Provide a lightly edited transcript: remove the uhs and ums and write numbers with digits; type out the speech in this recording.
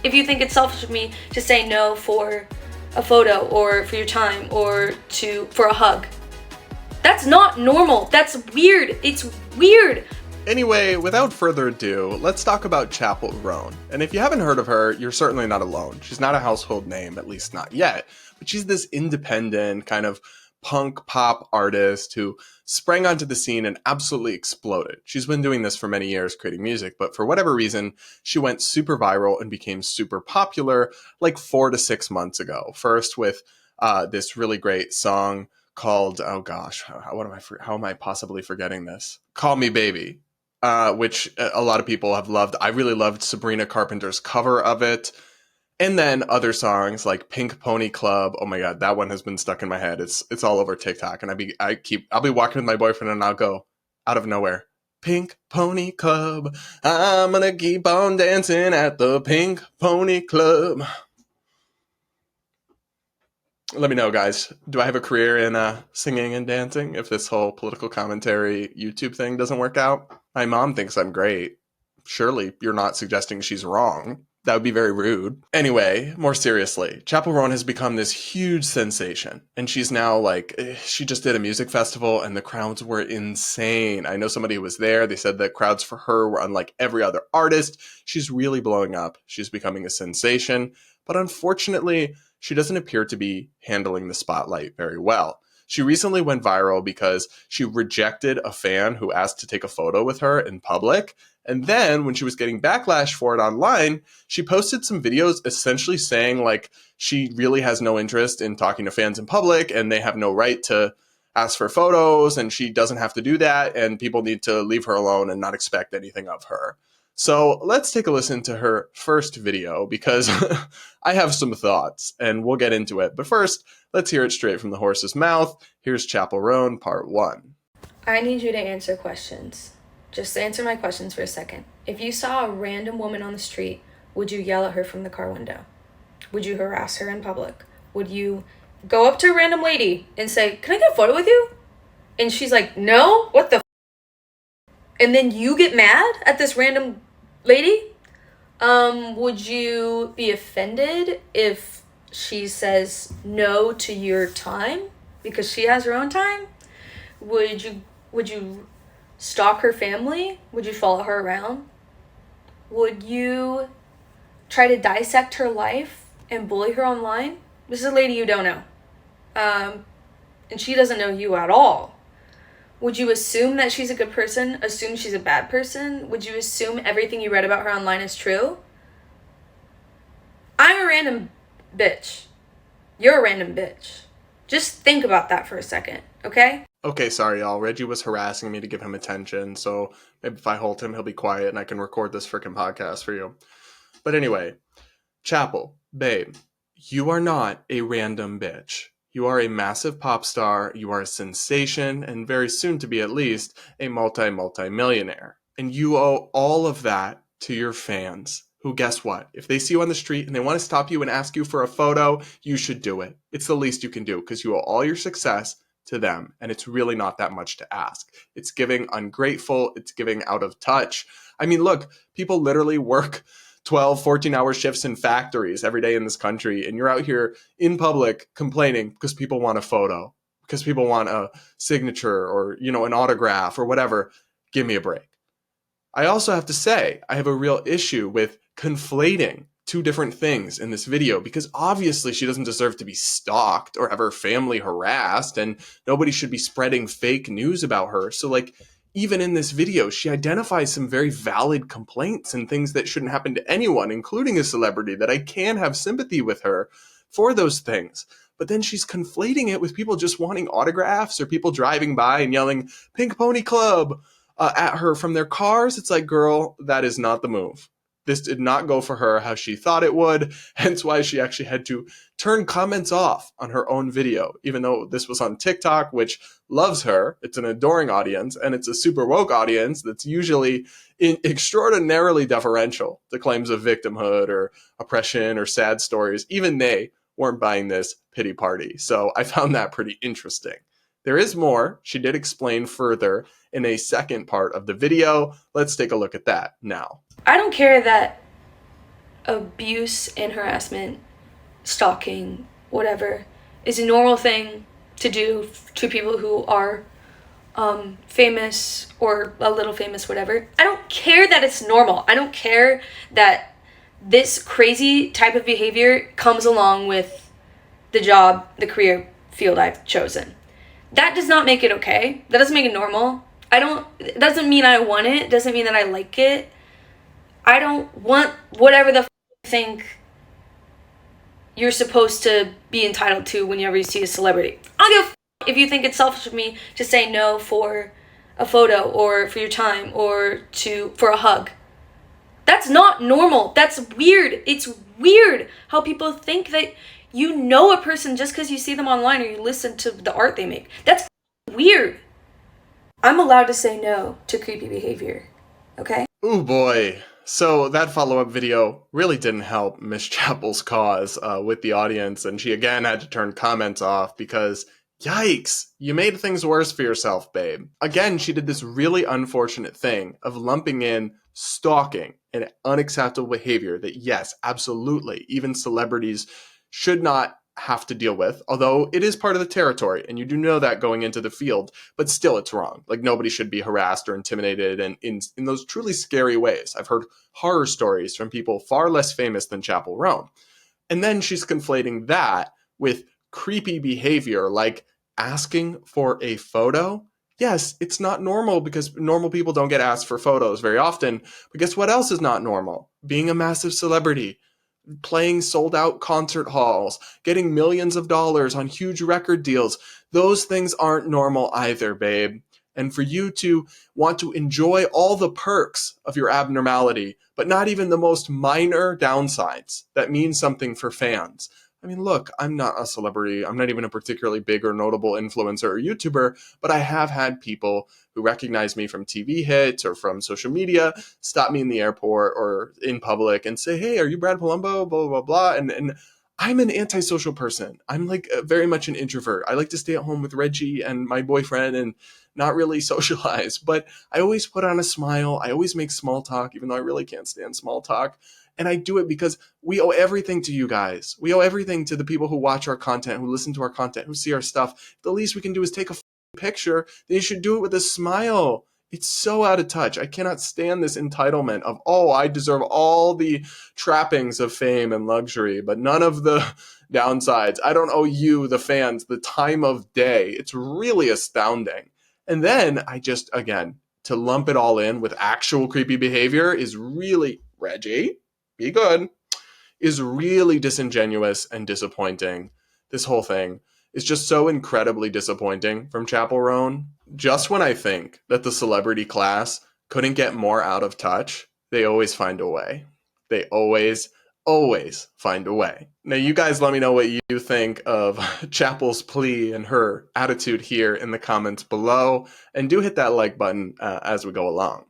if you think it's selfish of me to say no for a photo or for your time or for a hug. That's not normal. That's weird. It's weird. Anyway, without further ado, let's talk about Chappell Roan. And if you haven't heard of her, you're certainly not alone. She's not a household name, at least not yet. But she's this independent kind of punk pop artist who sprang onto the scene and absolutely exploded. She's been doing this for many years, creating music, but for whatever reason, she went super viral and became super popular like 4 to 6 months ago. First with this really great song called, oh gosh, how am I possibly forgetting this? Call Me Baby. Which a lot of people have loved. I really loved Sabrina Carpenter's cover of it. And then other songs like Pink Pony Club. Oh my God, that one has been stuck in my head. It's all over TikTok. And I'll be walking with my boyfriend and I'll go out of nowhere. Pink Pony Club. I'm gonna keep on dancing at the Pink Pony Club. Let me know, guys. Do I have a career in singing and dancing if this whole political commentary YouTube thing doesn't work out? My mom thinks I'm great. Surely you're not suggesting she's wrong. That would be very rude. Anyway, more seriously, Chappell Roan has become this huge sensation. And she's now she just did a music festival and the crowds were insane. I know somebody who was there. They said that crowds for her were unlike every other artist. She's really blowing up. She's becoming a sensation. But unfortunately, she doesn't appear to be handling the spotlight very well. She recently went viral because she rejected a fan who asked to take a photo with her in public. And then when she was getting backlash for it online, she posted some videos essentially saying she really has no interest in talking to fans in public and they have no right to ask for photos and she doesn't have to do that and people need to leave her alone and not expect anything of her. So let's take a listen to her first video because I have some thoughts and we'll get into it. But first, let's hear it straight from the horse's mouth. Here's Chappell Roan, part 1. I need you to answer questions. Just answer my questions for a second. If you saw a random woman on the street, would you yell at her from the car window? Would you harass her in public? Would you go up to a random lady and say, "Can I get a photo with you?" And she's like, "No, what the f-?" And then you get mad at this random lady? Would you be offended if she says no to your time because she has her own time? Would you stalk her family? Would you follow her around? Would you try to dissect her life and bully her online? This is a lady you don't know. And she doesn't know you at all. Would you assume that she's a good person? Assume she's a bad person? Would you assume everything you read about her online is true? I'm a random bitch. You're a random bitch. Just think about that for a second, okay? Okay, sorry, y'all. Reggie was harassing me to give him attention, so maybe if I hold him, he'll be quiet and I can record this frickin' podcast for you. But anyway, Chappell, babe, you are not a random bitch. You are a massive pop star, you are a sensation, and very soon to be at least, a multi-millionaire. And you owe all of that to your fans, who, guess what? If they see you on the street and they want to stop you and ask you for a photo, you should do it. It's the least you can do, because you owe all your success to them, and it's really not that much to ask. It's giving ungrateful, it's giving out of touch. I mean, look, people literally work 12, 14-hour shifts in factories every day in this country, and you're out here in public complaining because people want a photo, because people want a signature or, an autograph or whatever. Give me a break. I also have to say, I have a real issue with conflating two different things in this video, because obviously she doesn't deserve to be stalked or have her family harassed, and nobody should be spreading fake news about her. So even in this video, she identifies some very valid complaints and things that shouldn't happen to anyone, including a celebrity, that I can have sympathy with her for those things. But then she's conflating it with people just wanting autographs or people driving by and yelling Pink Pony Club at her from their cars. It's like, girl, that is not the move. This did not go for her how she thought it would, hence why she actually had to turn comments off on her own video, even though this was on TikTok, which loves her. It's an adoring audience, and it's a super woke audience that's usually extraordinarily deferential to claims of victimhood or oppression or sad stories. Even they weren't buying this pity party. So I found that pretty interesting. There is more. She did explain further in a second part of the video. Let's take a look at that now. I don't care that abuse and harassment, stalking, whatever, is a normal thing to do to people who are famous or a little famous, whatever. I don't care that it's normal. I don't care that this crazy type of behavior comes along with the job, the career field I've chosen. That does not make it okay. That doesn't make it normal. It doesn't mean I want it. It doesn't mean that I like it. I don't want whatever the you think you're supposed to be entitled to whenever you see a celebrity. I don't give a if you think it's selfish of me to say no for a photo or for your time or for a hug. That's not normal. That's weird. It's weird how people think that you know a person just because you see them online or you listen to the art they make. That's weird. I'm allowed to say no to creepy behavior, okay? Ooh boy. So that follow-up video really didn't help Miss Chappell's cause with the audience, and she again had to turn comments off because, yikes, you made things worse for yourself, babe. Again, she did this really unfortunate thing of lumping in stalking and unacceptable behavior that, yes, absolutely, even celebrities should not have to deal with, although it is part of the territory, and you do know that going into the field, but still it's wrong. Like, nobody should be harassed or intimidated, and in those truly scary ways. I've heard horror stories from people far less famous than Chappell Roan. And then she's conflating that with creepy behavior, like asking for a photo. Yes, it's not normal because normal people don't get asked for photos very often, but guess what else is not normal? Being a massive celebrity, playing sold out concert halls, getting millions of dollars on huge record deals. Those things aren't normal either, babe. And for you to want to enjoy all the perks of your abnormality, but not even the most minor downsides that mean something for fans. I mean, look, I'm not a celebrity. I'm not even a particularly big or notable influencer or YouTuber, but I have had people who recognize me from TV hits or from social media stop me in the airport or in public and say, hey, are you Brad Polumbo? Blah, blah, blah, blah. And I'm an antisocial person. I'm like very much an introvert. I like to stay at home with Reggie and my boyfriend and not really socialize, but I always put on a smile. I always make small talk, even though I really can't stand small talk. And I do it because we owe everything to you guys. We owe everything to the people who watch our content, who listen to our content, who see our stuff. The least we can do is take a picture. Then you should do it with a smile. It's so out of touch. I cannot stand this entitlement of, oh, I deserve all the trappings of fame and luxury, but none of the downsides. I don't owe you, the fans, the time of day. It's really astounding. And then again, to lump it all in with actual creepy behavior is really, Reggie, be good, is really disingenuous and disappointing. This whole thing is just so incredibly disappointing from Chappell Roan. Just when I think that the celebrity class couldn't get more out of touch, they always find a way. They always find a way. Now, you guys let me know what you think of Chappell's plea and her attitude here in the comments below. And do hit that like button as we go along.